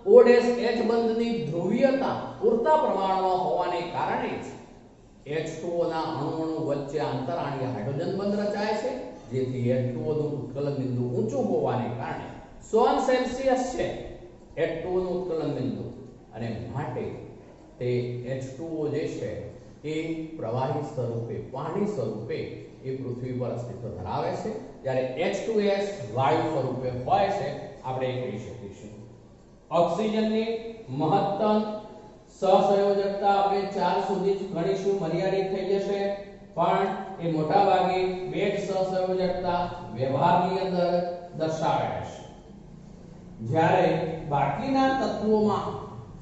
O-H બંધની ધ્રુવીયતા પૂરતા પ્રમાણમાં હોવાને કારણે જ H2O ના અણુ વચ્ચે આંતરાણીય હાઇડ્રોજન બંધ રચાય છે, જેથી H2O નું ઉત્કલન બિંદુ ઊંચું હોવાને કારણે 100 સેલ્સિયસ છે H2O નું ઉત્કલન બિંદુ, અને માટે તે H2O જે છે એ પ્રવાહી સ્વરૂપે, પાણી સ્વરૂપે એ પૃથ્વી પર અસ્તિત્વ ધરાવે છે, જ્યારે H2S વાયુ સ્વરૂપે હોય છે. આપણે એ કહી શકીશું. ઓક્સિજનની મહત્તમ સહસંયોજકતા આપણે 4 સુધી જ ગણીશું, મર્યાદિત થઈ જશે, પણ એ મોટા ભાગે 2 સહસંયોજકતા વ્યવહારની અંદર દર્શાવે છે. જ્યારે બાકીના તત્વોમાં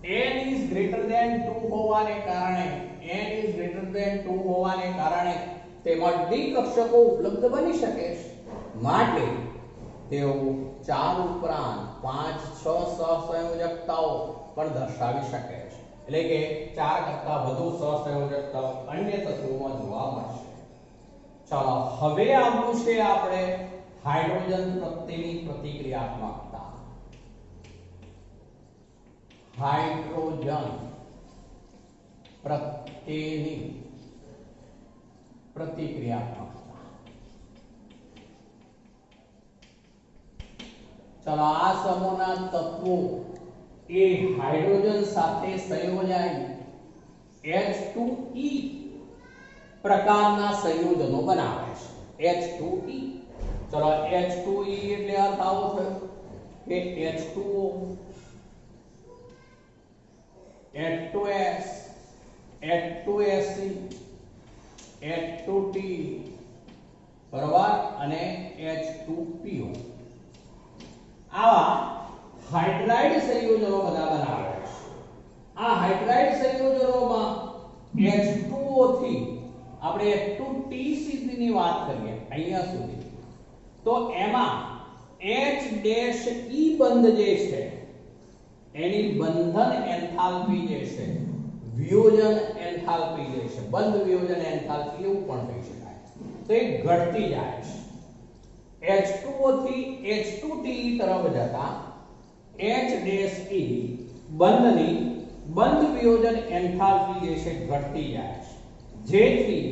n is greater than 2 હોવાને કારણે તેમાં ડી કક્ષકો ઉપલબ્ધ બની શકે છે, માટે તેઓ 4 ઉપરાંત 5, 6 સહસંયોજકતાઓ પણ દર્શાવી શકે છે. એટલે કે 4 કરતા વધુ સહસંયોજકતાઓ અન્ય તત્વોમાં જોવા મળશે. ચાલો હવે આવવું છે આપણે હાઇડ્રોજન પ્રત્યેની પ્રતિક્રિયાત્મકતા. હાઇડ્રોજન પ્રત્યેની પ્રતિક્રિયાત્મકતા. ચલો આ સમૂહના તત્વો એ હાઇડ્રોજન સાથે સંયોજાઈ H2E પ્રકારના સંયોજનો બનાવે છે. H2E. ચલો H2E એટલે અર્થ આવો થયો કે H2O, H2S, H2Se, H2T બરાબર અને H2PO. આવા હાઇડ્રાઇડ સંયોજનો બધા બનાવે છે. આ હાઇડ્રાઇડ સંયોજનોમાં H2O થી આપણે H2T સુધીની વાત કરીએ અહીંયા સુધી તો એમાં H ડેશ E બંધ જે છે એની બંધન એન્થાલ્પી જે છે વિયોજન એન્થાલ્પી જે છે બંધ વિયોજન એન્થાલ્પી એવું પણ કહી શકાય તો એ ઘટતી જાય છે. H2O થી H2T તરફ જતા H ડેશ E બંધની બંધ વિયોજન એન્થાલ્પી જે છે ઘટતી જાય છે જેથી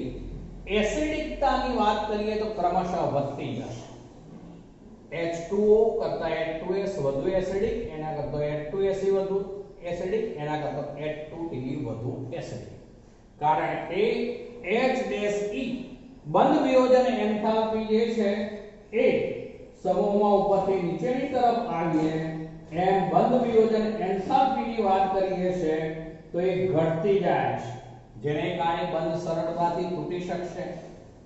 એસિડિકતાની વાત કરીએ તો ક્રમશઃ વધતી જશે. H2O કરતા H2S વધુ એસિડિક, એના કરતા H2Se વધુ એસિડિક, એના કરતા H2T વધુ એસિડિક. કારણ કે H-E બંધ વિયોજન એન્થાલ્પી જે છે એ સમૂહમાં ઉપરથી નીચેની તરફ આવીએ એમ બંધ વિયોજન એન્થાલ્પીની વાત કરીએ છે તો એ ઘટતી જાય છે જેને કારણે બંધ સરળતાથી તૂટી શકશે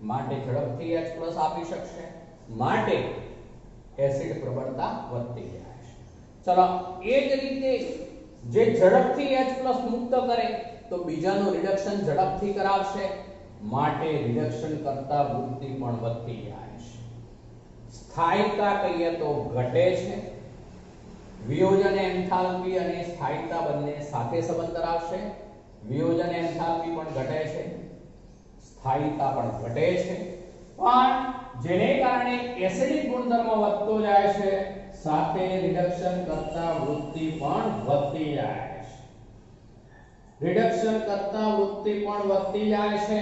માટે ઝડપથી H+ આપી શકશે માટે એસિડ પ્રબળતા વધતી જાય છે. ચલો એ જ રીતે જે ઝડપથી H+ મુક્ત કરે તો બીજાનું રિડક્શન ઝડપથી કરાવશે માટે રિડક્શન કરતા વૃત્તિ પણ વધતી જાય છે. સ્થાયિકતા કહીએ તો ઘટે છે. વિયોજન એન્થાલ્પી અને સ્થાયિકતા બંને સાથે સંબંધ ધરાવશે. વિયોજન એન્થાલ્પી પણ ઘટે છે, સ્થાયિકતા પણ ઘટે છે પણ જેને કારણે એસિડિક ગુણધર્મ વધતો જાય છે સાથે રિડક્શન કરતા વૃત્તિ પણ વધતી જાય છે. રિડક્શન કરતા વૃત્તિ પણ વધતી જાય છે.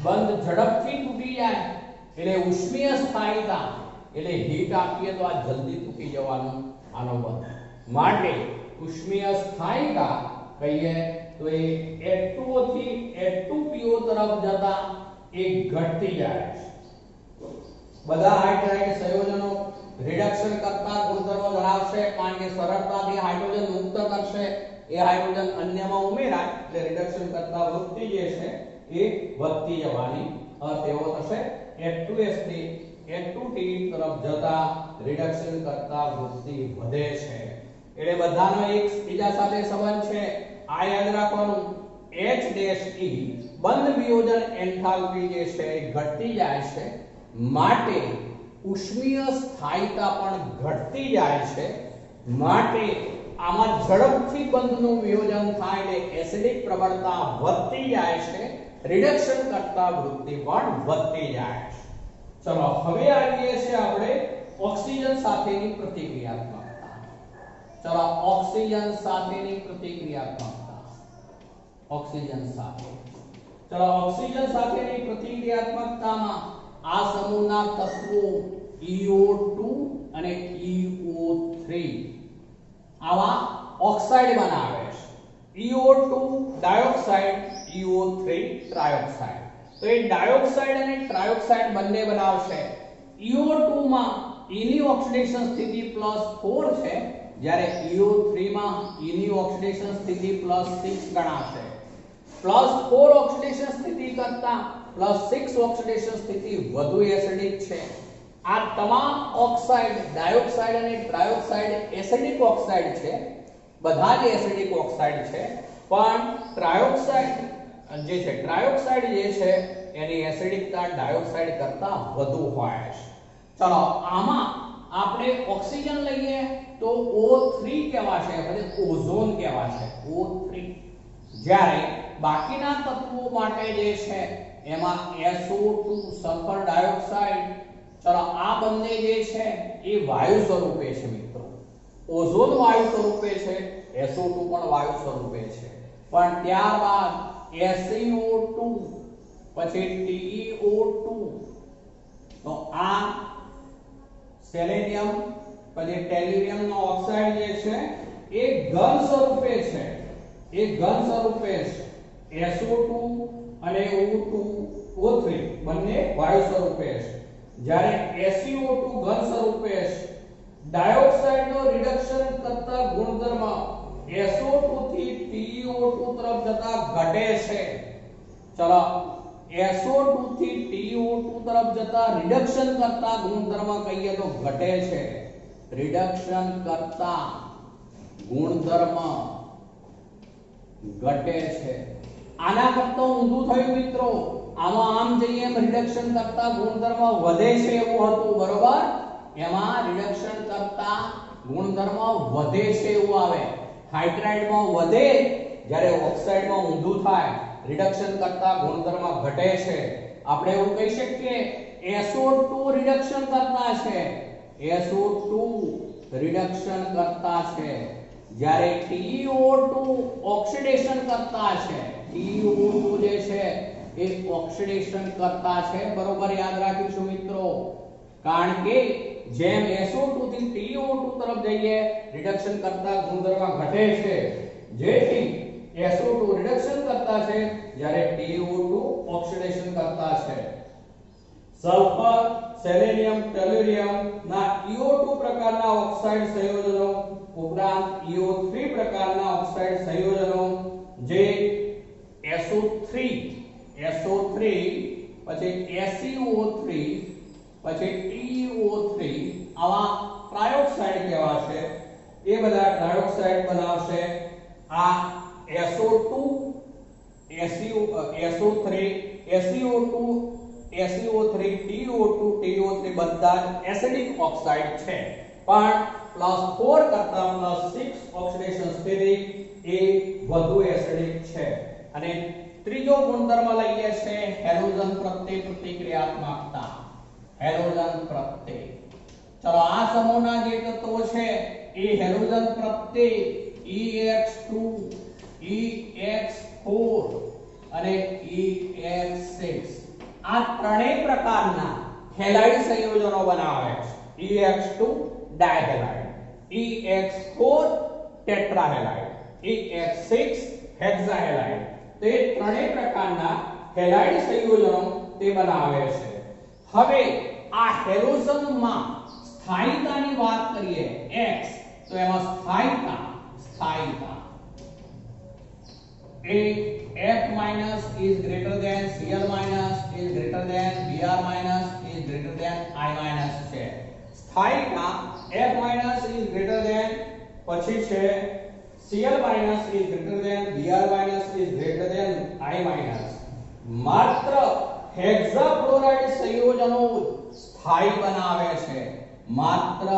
બંધ ઝડપથી તૂટી જાય એટલે ઉષ્મીય સ્થાયિકતા એટલે હીટ આપીએ તો આ જલ્દી તૂટી જવાનું આનો બંધ માટે ઉષ્મીય સ્થાયિકતા કહીએ તો એ H2O થી H2PO તરફ જતા એ ઘટતી જાય છે. બધા હાઇડ્રાઇડ સંયોજનો રિડક્શન કરતા ગુણધર્મો ધરાવશે કારણ કે સરળતાથી હાઇડ્રોજન મુક્ત કરશે. એ હાઇડ્રોજન અન્યમાં ઉમેરાય એટલે રિડક્શન કરતા વૃત્તિ જે છે એ વધતી જવાની અર્થ એવો થશે H2S થી H2T તરફ જતા રિડક્શન કરતા વૃત્તિ વધે છે. એટલે બધાનો એક બીજા સાથે સંબંધ છે. આ યાદ રાખવાનું H-E બંધ વિયોજન એન્થાલ્પી જે છે એ ઘટતી જાય છે માટે ઉષ્મીય સ્થાયિકતા પણ ઘટતી જાય છે માટે આમાં ઝડપથી બંધનું વિયોજન થાય એટલે એસિડિક પ્રબળતા વધતી જાય છે. રિડક્શન કરતા વૃત્તિ પણ વધતી જાય છે. ચલો હવે આવીએ છીએ આપણે ઓક્સિજન સાથેની પ્રતિક્રિયાત્મકતા. ચલો ઓક્સિજન સાથેની પ્રતિક્રિયાત્મકતા. ઓક્સિજન સાથે ચલો ઓક્સિજન સાથેની પ્રતિક્રિયાત્મકતામાં આ સમૂહના તત્વો EO2 અને EO3 આવા ઓક્સાઇડ બનાવે છે. EO2 dioxide, EO3 trioxide. તો એ ડાયોક્સાઇડ અને ટ્રાયોક્સાઇડ બંને બનાવશે. EO2 માં E ની ઓક્સિડેશન સ્થિતિ +4 છે જ્યારે EO3 માં E ની ઓક્સિડેશન સ્થિતિ +6 ગણાશે. +4 ઓક્સિડેશન સ્થિતિ કરતા +6 ઓક્સિડેશન સ્થિતિ વધુ એસિડિક છે. આ તમામ ઓક્સાઇડ ડાયોક્સાઇડ અને ટ્રાયોક્સાઇડ એસિડિક ઓક્સાઇડ છે. બધા જ એસિડિક ઓક્સાઇડ છે પણ ટ્રાયોક્સાઇડ જે છે એની એસિડિકતા ડાયોક્સાઇડ કરતા વધુ હોય છે. ચલો આમાં આપણે ઓક્સિજન લઈએ તો O3 કહેવાશે એટલે ઓઝોન કહેવાશે O3. જ્યારે બાકીના તત્વો માટે જે છે એમાં SO2 સલ્ફર ડાયોક્સાઇડ. ચલો આ બંને જે છે એ વાયુ સ્વરૂપે છે મિત્રો. ઓઝોન વાયુ સ્વરૂપે છે, SO2 પણ વાયુ સ્વરૂપે છે પણ ત્યારબાદ SiO2 પછી TeO2 તો આ સેલેનિયમ પછી ટેલ્યુરિયમ નો ઓક્સાઇડ જે છે એ ઘન સ્વરૂપે છે, એ ઘન સ્વરૂપે છે. SO2 અને O2O3 બંને વાયુ સ્વરૂપે છે. જ્યારે SiO2 ઘન સ્વરૂપે છે. ડાયોક્સાઇડ નો રિડક્શન કરતા ગુણધર્મ SO2 થી TeO2 તરફ જતા ઘટે છે. ચલો SO2 થી TeO2 તરફ જતા રિડક્શન કરતા ગુણધર્મ કહીએ તો ઘટે છે. રિડક્શન કરતા ગુણધર્મ ઘટે છે. આના કરતા ઊંધું થયું મિત્રો. આમાં આમ જઈએ એમ રિડક્શન કરતા ગુણધર્મ વધે છે એવું હતું, બરોબર? એમાં રિડક્શન કરતા ગુણધર્મ વધે છે એવું આવે. હાઇડ્રાઇડમાં વધે, જ્યારે ઓક્સાઇડમાં ઊંધું થાય, રિડક્શન કરતા ગુણધર્મ ઘટે છે. આપણે એવું કહી શકીએ SO2 રિડક્શન કરતા છે, SO2 રિડક્શન કરતા છે, જ્યારે TeO2 ઓક્સિડેશન કરતા છે. TeO2 જે છે એ ઓક્સિડેશન કરતા છે, બરોબર યાદ રાખીશું મિત્રો. કારણ કે જેમ SO2 થી TeO2 તરફ જઈએ રિડક્શન કરતા ગુણધર્મ ઘટે છે, જેથી SO2 રિડક્શન કરતા છે જ્યારે TeO2 ઓક્સિડેશન કરતા છે. સલ્ફર, સેલેનિયમ, ટેલ્યુરિયમ ના EO2 પ્રકારના ઓક્સાઇડ સંયોજનો ઉપરાંત EO3 પ્રકારના ઓક્સાઇડ સંયોજનો જે SO3 પછી SiO3 પછી TeO3 આવા ટ્રાયોક્સાઇડ કહેવાશે. એ બધા ટ્રાયોક્સાઇડ બનાવશે. આ SO2 SO3 SiO2 SiO3 TeO3 બધા જ એસિડિક ઓક્સાઇડ છે, પણ +4 કરતા +6 ઓક્સિડેશન સ્થિતિ એ વધુ એસિડિક છે. અને ત્રીજો ગુણધર્મ લઈએ છે હેલોજન પ્રત્યે પ્રતિક્રિયાત્મકતા. હેલોજન પ્રત્યે, ચલો આ સમૂહના જે તત્વો છે એ હેલોજન પ્રત્યે EX2 EX4 અને EX6 આ ત્રણેય પ્રકારના હેલાઇડ સંયોજનો બનાવે છે. EX2 dihalide, EX4 ટેટ્રાહેલાઇડ, EX6 હેક્સાહેલાઇડ. તે ત્રણેય પ્રકારના હેલાઇડ સંયોજનો તે બનાવે છે. હવે આ હેલોજનમાં સ્થાયીતાની વાત કરીએ X, તો એમાં સ્થાયીતા A F minus is greater than Cl minus is greater than Br minus is greater than I minus છે. સ્થાયીતા F minus is greater than પછી છે Cl minus is greater than Br minus is greater than I minus. માત્ર હેક્સાફ્લોરાઇડ સંયોજનો સ્થાયી બનાવે છે. માત્ર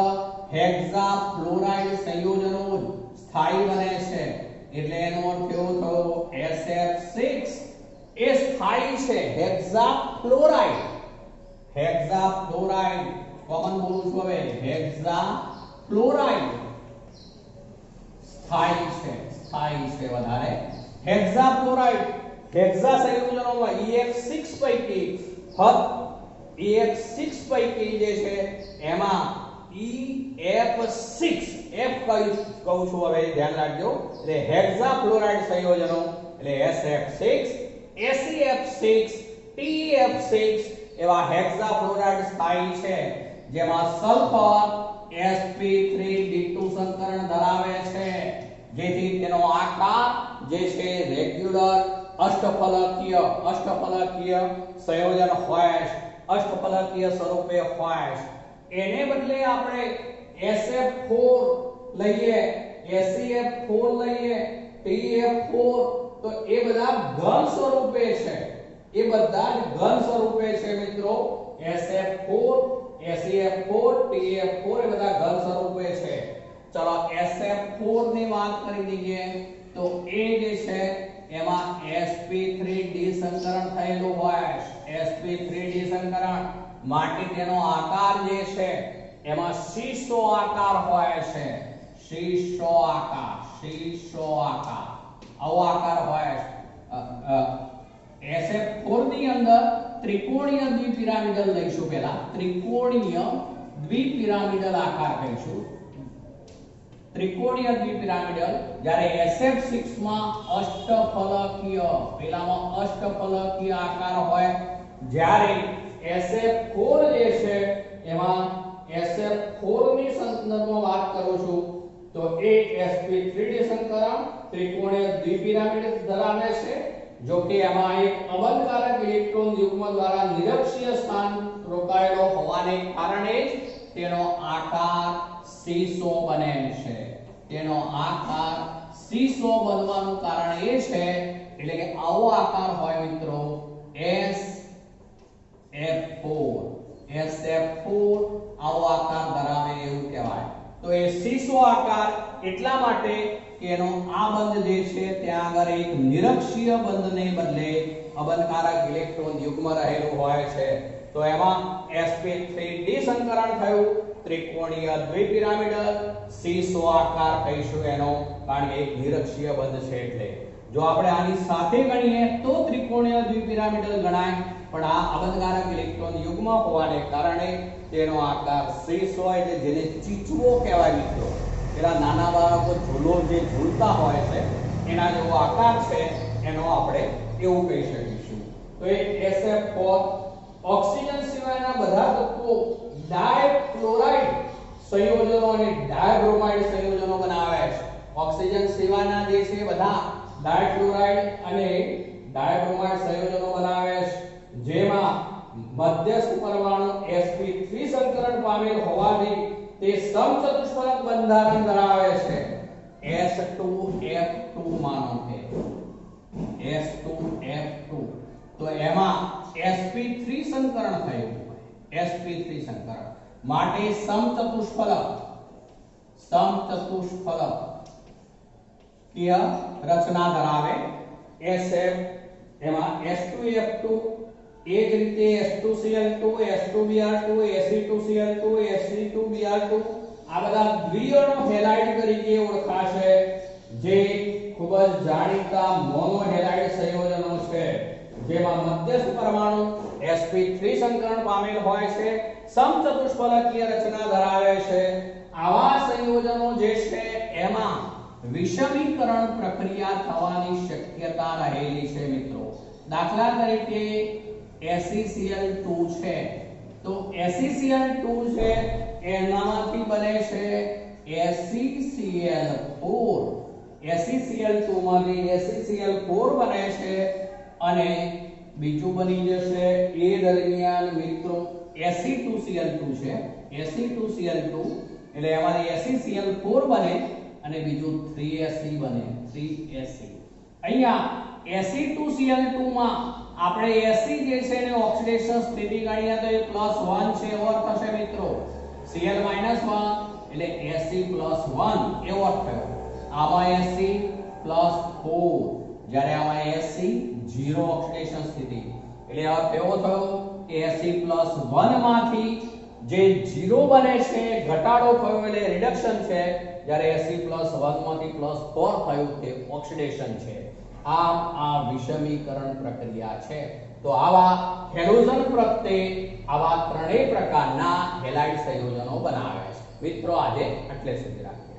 હેક્સાફ્લોરાઇડ સંયોજનો સ્થાયી બને છે. એટલે એનો અર્થ એવો થયો SF6 એ સ્થાયી છે. હેક્સાફ્લોરાઇડ કોમન બોલું છું હવે. હેક્સાફ્લોરાઇડ સ્થાયી છે વધારે. હેક્સાફ્લોરાઇડ હેક્સા સંયોજનોમાં EX6 પૈકી જે છે એમાં EF6 F કહું છું હવે ધ્યાન રાખજો. એટલે હેક્સાફ્લોરાઇડ સંયોજનો એટલે SF6 SeF6 TeF6 એવા હેક્સાફ્લોરાઇડ સ્થાયી છે, જેમાં સલ્ફર sp3d2 સંકરણ ધરાવે છે, જેથી તેનો આકાર જે છે રેગ્યુલર અષ્ટફલકીય સંયોજન હોય, અષ્ટફલકીય સ્વરૂપે હોય. એને બદલે આપણે SF4 લઈએ, SeF4 લઈએ, TeF4 તો એ બધા ઘન સ્વરૂપે છે. એ બધા જ ઘન સ્વરૂપે છે મિત્રો. SF4 SeF4 TeF4 એ બધા ઘન સ્વરૂપે છે. ચલો SF4 ની વાત કરી દઈએ તો એ જે છે એમાં sp3d સંકરણ થયેલું હોય. sp3d સંકરણ માટે તેનો આકાર જે છે એમાં શીશો આકાર હોય છે. શીશો આકાર આવો આકાર હોય. SF4 ની અંદર ત્રિકોણીય દ્વિપિરામિડલ લઈશું. પહેલા ત્રિકોણીય દ્વિપિરામિડલ આકાર કહીશું. ત્રિકોણીય દ્વિપિરામિડલ. જ્યારે SF6 માં અષ્ટફલકીય, પેલામાં અષ્ટફલકીય આકાર હોય, જ્યારે SF4 જે છે એમાં SF4 ની સંદર્ભમાં વાત કરું છું તો એ sp3d સંકરણ ત્રિકોણીય દ્વિપિરામિડ ધરાવે છે. જો કે એમાં એક અબંધકારક ઇલેક્ટ્રોન યુગ્મ દ્વારા નિરક્ષીય સ્થાન રોકાયેલો હોવાને કારણે જ તેનો આકાર સીસો બને છે. તેનો આકાર સીસો બનવાનું કારણ એ છે, એટલે કે આવો આકાર હોય મિત્રો SF4 આવો આકાર ધરાવે એવું કહેવાય. તો એ સીસો આકાર એટલા માટે કે એનો આ બંધ જે છે ત્યાં આગળ એક નિરક્ષીય બંધને બદલે અબંધકારક ઇલેક્ટ્રોન યુગ્મ રહેલું હોય છે. તો એમાં sp3d સંકરણ થયું, ત્રિકોણીય દ્વિપિરામિડલ, સીસો આકાર કહીશું એનો, કારણ કે એક નિરક્ષીય બંધ છે. એટલે જો આપણે આની સાથે ગણીએ તો ત્રિકોણીય દ્વિપિરામિડલ ગણાય, પણ આ અબંધકારક ઇલેક્ટ્રોન યુગ્મ હોવાને કારણે તેનો આકાર સીસો હોય છે, જેને ચીચવો કહેવાય મિત્રો. પેલા નાના બાળકો ઝૂલો જે ઝૂલતા હોય છે એના જેવો આકાર છે, એનો આપણે એવું કહી શકીશું. તો એ SF4 ઓક્સિજન સિવાયના બધા તત્વો ડાયક્લોરાઇડ સંયોજનો અને ડાયબ્રોમાઇડ સંયોજનો બનાવે છે. ઓક્સિજન સિવાયના જે છે બધા ડાયક્લોરાઇડ અને ડાયબ્રોમાઇડ સંયોજનો બનાવે છે, જેમાં મધ્યસ્થ પરમાણુ sp3 સંકરણ પામેલ હોવાથી તે સમચતુષ્ફલક બંધારણ ધરાવે છે. S2F2 માનો કે S2F2. તો એમાં sp3 સંકરણ થયું, sp3 સંકરણ માટે સમચતુષ્ફલકીય રચના ધરાવે. SF એમાં S2F2, એ જ રીતે S2Cl2, S2Br2, Ac2Cl2, Ac2Br2 આ બધા દ્વિઅણુ હેલાઇડ તરીકે ઓળખાશે, જે ખૂબ જ જાણીતા મોનો હેલાઇડ સંયોજનો છે, જેમાં મધ્યસ્થ પરમાણુ sp3 સંકરણ પામેલ હોય છે, સમચતુષ્ફલકીય રચના ધરાવે છે. આવા સંયોજનો જે છે એમાં વિષમીકરણ પ્રક્રિયા થવાની શક્યતા રહેલી છે મિત્રો. દાખલા તરીકે AcCl2 છે, તો AcCl2 છે એનામાંથી બને છે AcCl4. AcCl2 માંથી AcCl4 બને છે, અને બીજું બની જશે એ દરમિયાન મિત્રો Ac2Cl2 છે. Ac2Cl2 એટલે એમાંથી AcCl4 બને અને બીજું 3Ac બને, 3Ac. અહીંયા Ac2Cl2 માં આપણે Ac જે છે એને ઓક્સિડેશન સ્થિતિ ગણીએ તો એ +1 છે એવો અર્થ થશે મિત્રો. Cl-1 એટલે Ac+1 એવો અર્થ થયો. આમાં Ac+4, જ્યારે આમાં Ac 0 ઓક્સિડેશન સ્થિતિ, એટલે અર્થ એવો થયો કે Ac+1 માંથી જે 0 બને છે ઘટાડો થયો એટલે રિડક્શન છે, જ્યારે Ac+1 માંથી +4 થયું તે ઓક્સિડેશન છે. આમ આ વિષમીકરણ પ્રક્રિયા છે. તો આવા હેલોજન પ્રત્યે આવા ત્રણેય પ્રકારના હેલાઇડ સંયોજનો બનાવે છે. મિત્રો આજે આટલે સુધી રાખીએ.